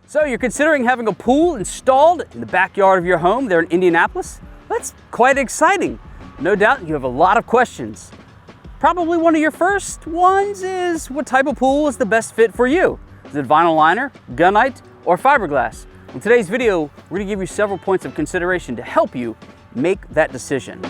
So you're considering having a pool installed in the backyard of your home there in Indianapolis? That's quite exciting. No doubt you have a lot of questions. Probably one of your first ones is, what type of pool is the best fit for you? Is it vinyl liner, gunite, or fiberglass? In today's video, we're going to give you several points of consideration to help you make that decision.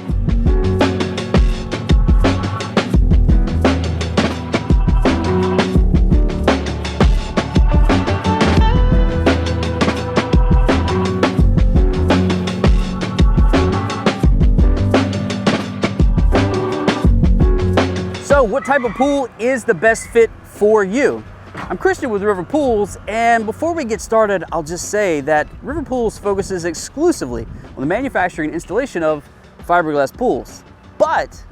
So what type of pool is the best fit for you? I'm Christian with River Pools, and before we get started, I'll just say that River Pools focuses exclusively on the manufacturing and installation of fiberglass pools. But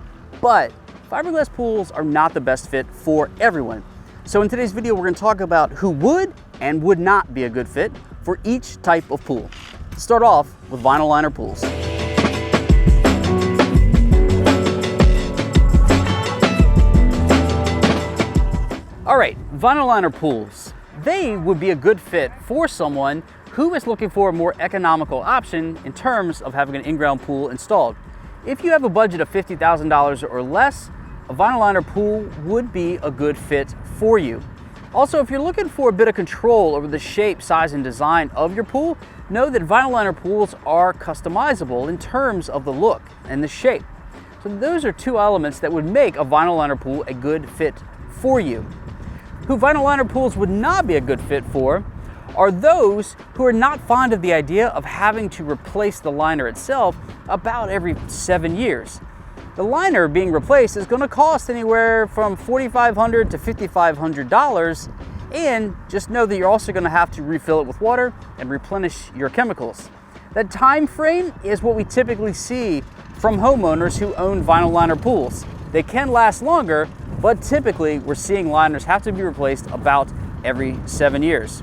fiberglass pools are not the best fit for everyone. So in today's video, we're going to talk about who would and would not be a good fit for each type of pool. Let's start off with vinyl liner pools. All right, vinyl liner pools. They would be a good fit for someone who is looking for a more economical option in terms of having an in-ground pool installed. If you have a budget of $50,000 or less, a vinyl liner pool would be a good fit for you. Also, if you're looking for a bit of control over the shape, size, and design of your pool, know that vinyl liner pools are customizable in terms of the look and the shape. So those are two elements that would make a vinyl liner pool a good fit for you. Who vinyl liner pools would not be a good fit for are those who are not fond of the idea of having to replace the liner itself about every 7 years. The liner being replaced is going to cost anywhere from $4,500 to $5,500, and just know that you're also going to have to refill it with water and replenish your chemicals. That time frame is what we typically see from homeowners who own vinyl liner pools. They can last longer, but typically we're seeing liners have to be replaced about every 7 years.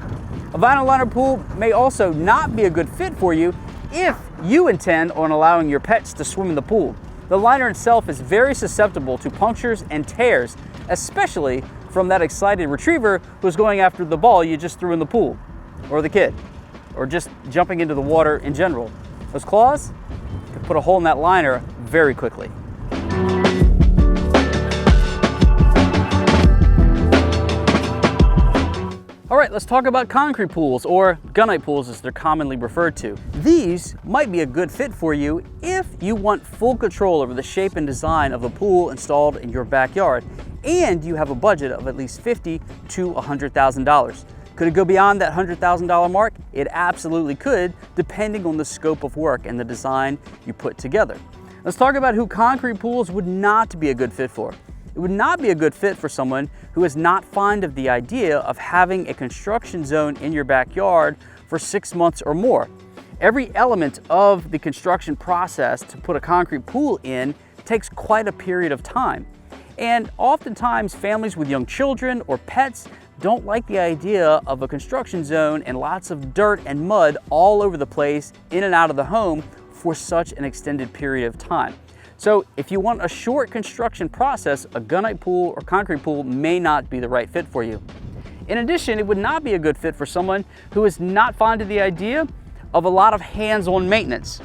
A vinyl liner pool may also not be a good fit for you if you intend on allowing your pets to swim in the pool. The liner itself is very susceptible to punctures and tears, especially from that excited retriever who's going after the ball you just threw in the pool, or the kid, or just jumping into the water in general. Those claws can put a hole in that liner very quickly. All right, let's talk about concrete pools, or gunite pools as they're commonly referred to. These might be a good fit for you if you want full control over the shape and design of a pool installed in your backyard, and you have a budget of at least $50,000 to $100,000. Could it go beyond that $100,000 mark? It absolutely could, depending on the scope of work and the design you put together. Let's talk about who concrete pools would not be a good fit for. It would not be a good fit for someone who is not fond of the idea of having a construction zone in your backyard for 6 months or more. Every element of the construction process to put a concrete pool in takes quite a period of time. And oftentimes families with young children or pets don't like the idea of a construction zone and lots of dirt and mud all over the place in and out of the home for such an extended period of time. So if you want a short construction process, a gunite pool or concrete pool may not be the right fit for you. In addition, it would not be a good fit for someone who is not fond of the idea of a lot of hands-on maintenance.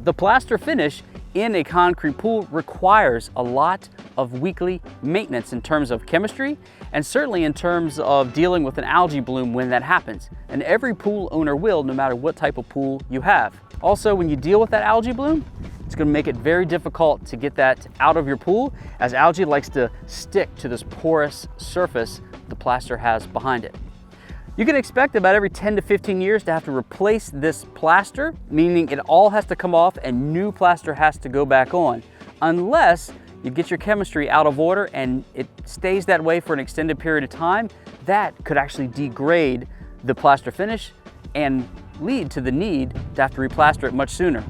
The plaster finish in a concrete pool requires a lot of weekly maintenance in terms of chemistry, and certainly in terms of dealing with an algae bloom when that happens. And every pool owner will, no matter what type of pool you have. Also, when you deal with that algae bloom, it's going to make it very difficult to get that out of your pool, as algae likes to stick to this porous surface the plaster has behind it. You can expect about every 10 to 15 years to have to replace this plaster, meaning it all has to come off and new plaster has to go back on, unless you get your chemistry out of order and it stays that way for an extended period of time. That could actually degrade the plaster finish and lead to the need to have to replaster it much sooner.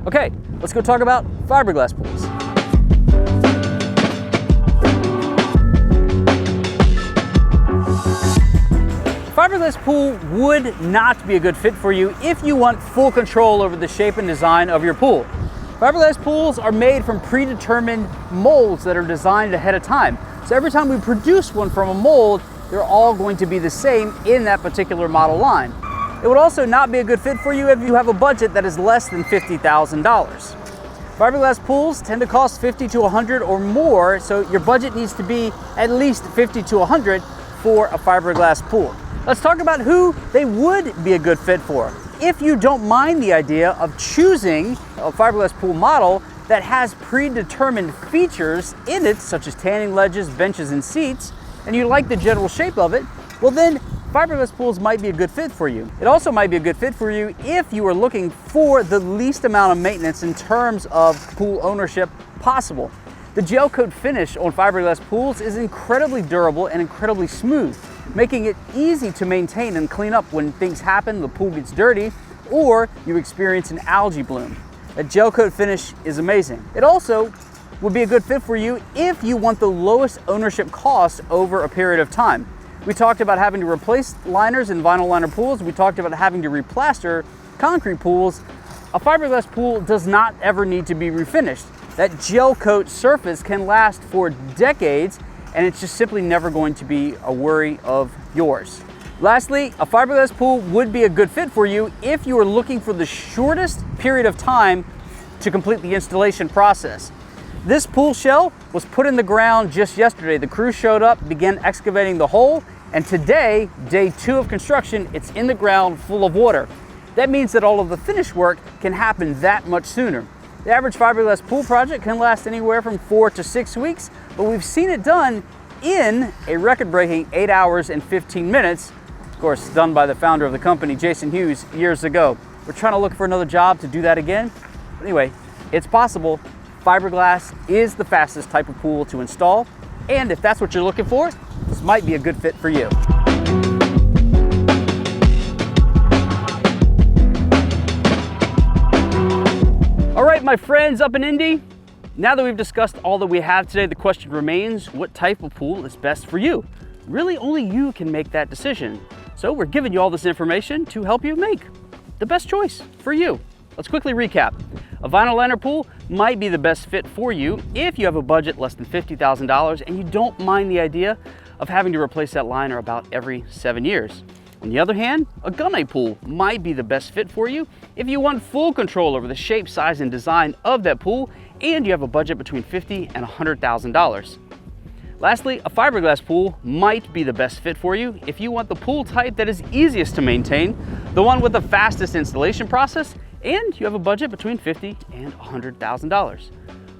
Okay, let's go talk about fiberglass pools. Fiberglass pool would not be a good fit for you if you want full control over the shape and design of your pool. Fiberglass pools are made from predetermined molds that are designed ahead of time. So every time we produce one from a mold, they're all going to be the same in that particular model line. It would also not be a good fit for you if you have a budget that is less than $50,000. Fiberglass pools tend to cost $50 to $100 or more, so your budget needs to be at least $50 to $100 for a fiberglass pool. Let's talk about who they would be a good fit for. If you don't mind the idea of choosing a fiberglass pool model that has predetermined features in it, such as tanning ledges, benches, and seats, and you like the general shape of it, well then, fiberglass pools might be a good fit for you. It also might be a good fit for you if you are looking for the least amount of maintenance in terms of pool ownership possible. The gel coat finish on fiberglass pools is incredibly durable and incredibly smooth, making it easy to maintain and clean up when things happen, the pool gets dirty, or you experience an algae bloom. A gel coat finish is amazing. It also would be a good fit for you if you want the lowest ownership cost over a period of time. We talked about having to replace liners in vinyl liner pools. We talked about having to replaster concrete pools. A fiberglass pool does not ever need to be refinished. That gel coat surface can last for decades, and it's just simply never going to be a worry of yours. Lastly, a fiberglass pool would be a good fit for you if you are looking for the shortest period of time to complete the installation process. This pool shell was put in the ground just yesterday. The crew showed up, began excavating the hole, and today, day 2 of construction, it's in the ground full of water. That means that all of the finish work can happen that much sooner. The average fiberglass pool project can last anywhere from 4 to 6 weeks, but we've seen it done in a record-breaking 8 hours and 15 minutes, of course, done by the founder of the company, Jason Hughes, years ago. We're trying to look for another job to do that again. Anyway, it's possible. Fiberglass is the fastest type of pool to install, and if that's what you're looking for, this might be a good fit for you. All right, my friends up in Indy, now that we've discussed all that we have today, the question remains, what type of pool is best for you? Really, only you can make that decision. So we're giving you all this information to help you make the best choice for you. Let's quickly recap. A vinyl liner pool might be the best fit for you if you have a budget less than $50,000 and you don't mind the idea of having to replace that liner about every 7 years. On the other hand, a gunite pool might be the best fit for you if you want full control over the shape, size, and design of that pool and you have a budget between $50,000 and $100,000. Lastly, a fiberglass pool might be the best fit for you if you want the pool type that is easiest to maintain, the one with the fastest installation process, and you have a budget between $50,000 and $100,000.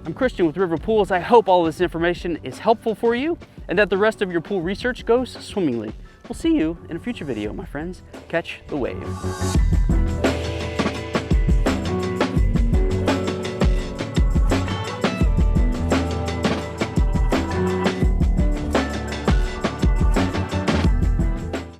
I'm Christian with River Pools. I hope all of this information is helpful for you and that the rest of your pool research goes swimmingly. We'll see you in a future video, my friends. Catch the wave.